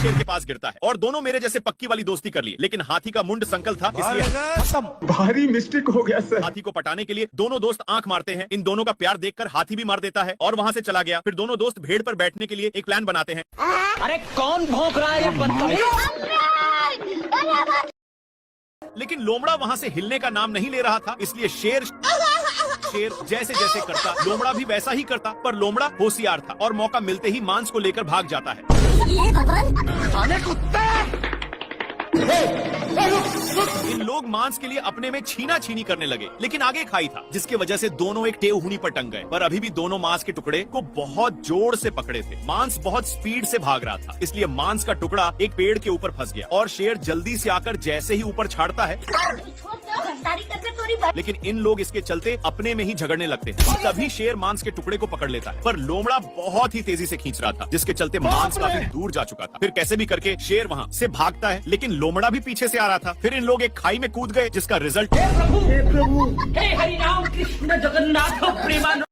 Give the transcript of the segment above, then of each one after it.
शेर के पास गिरता है और दोनों मेरे जैसे पक्की वाली दोस्ती कर ली, लेकिन हाथी का मुंड संकल था, इसलिए भारी मिस्टेक हो गया सर। हाथी को पटाने के लिए दोनों दोस्त आंख मारते हैं। इन दोनों का प्यार देखकर हाथी भी मार देता है और वहाँ से चला गया। फिर दोनों दोस्त भेड़ पर बैठने के लिए एक प्लान बनाते हैं। अरे कौन भौंक रहा है ये बदतमीज? लेकिन लोमड़ा वहाँ से हिलने का नाम नहीं ले रहा था, इसलिए शेर जैसे जैसे करता लोमड़ा भी वैसा ही करता। पर लोमड़ा होशियार था और मौका मिलते ही मांस को लेकर भाग जाता है। इन लोग मांस के लिए अपने में छीना छीनी करने लगे, लेकिन आगे खाई था, जिसकी वजह से दोनों एक टेहूनी पर टंग गए। पर अभी भी दोनों मांस के टुकड़े को बहुत जोर से पकड़े थे। मांस बहुत स्पीड से भाग रहा था, इसलिए मांस का टुकड़ा एक पेड़ के ऊपर फंस गया और शेर जल्दी से आकर जैसे ही ऊपर छाड़ता है, लेकिन इन लोग इसके चलते अपने में ही झगड़ने लगते हैं। तभी शेर मांस के टुकड़े को पकड़ लेता है, पर लोमड़ा बहुत ही तेजी से खींच रहा था, जिसके चलते मांस काफी दूर जा चुका था। फिर कैसे भी करके शेर वहाँ से भागता है, लेकिन लोमड़ा भी पीछे से आ रहा था। फिर इन लोग एक खाई में कूद गए, जिसका रिजल्ट हे प्रभु, हे हरि राम कृष्ण जगन्नाथ प्रेमानंद।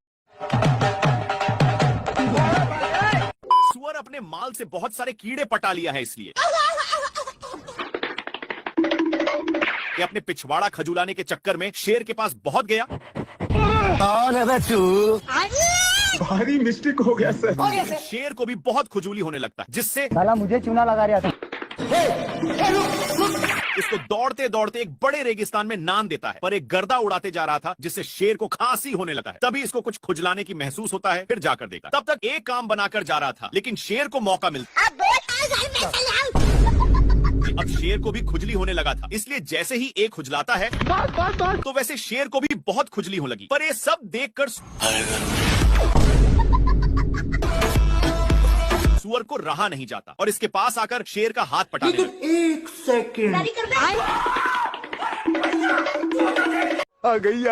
सुअर अपने माल से बहुत सारे कीड़े पटा लिया है, इसलिए कि अपने पिछवाड़ा खजुलाने के चक्कर में शेर के पास बहुत गया। भारी मिस्टेक हो गया सर। शेर को भी बहुत खुजूली होने लगता है, जिससे साला मुझे चूना लगा रहा था। इसको दौड़ते दौड़ते एक बड़े रेगिस्तान में नान देता है, पर एक गर्दा उड़ाते जा रहा था, जिससे शेर को खांसी होने लगा है। तभी इसको कुछ खुजलाने की महसूस होता है, फिर जाकर देखा। तब तक एक काम बनाकर जा रहा था, लेकिन शेर को मौका मिलता। अब शेर को भी खुजली होने लगा था, इसलिए जैसे ही एक खुजलाता है तो वैसे शेर को भी बहुत खुजली होने लगी। पर ये सब देखकर सुअर को रहा नहीं जाता और इसके पास आकर शेर का हाथ पटाने लगा। एक सेकंड आ गई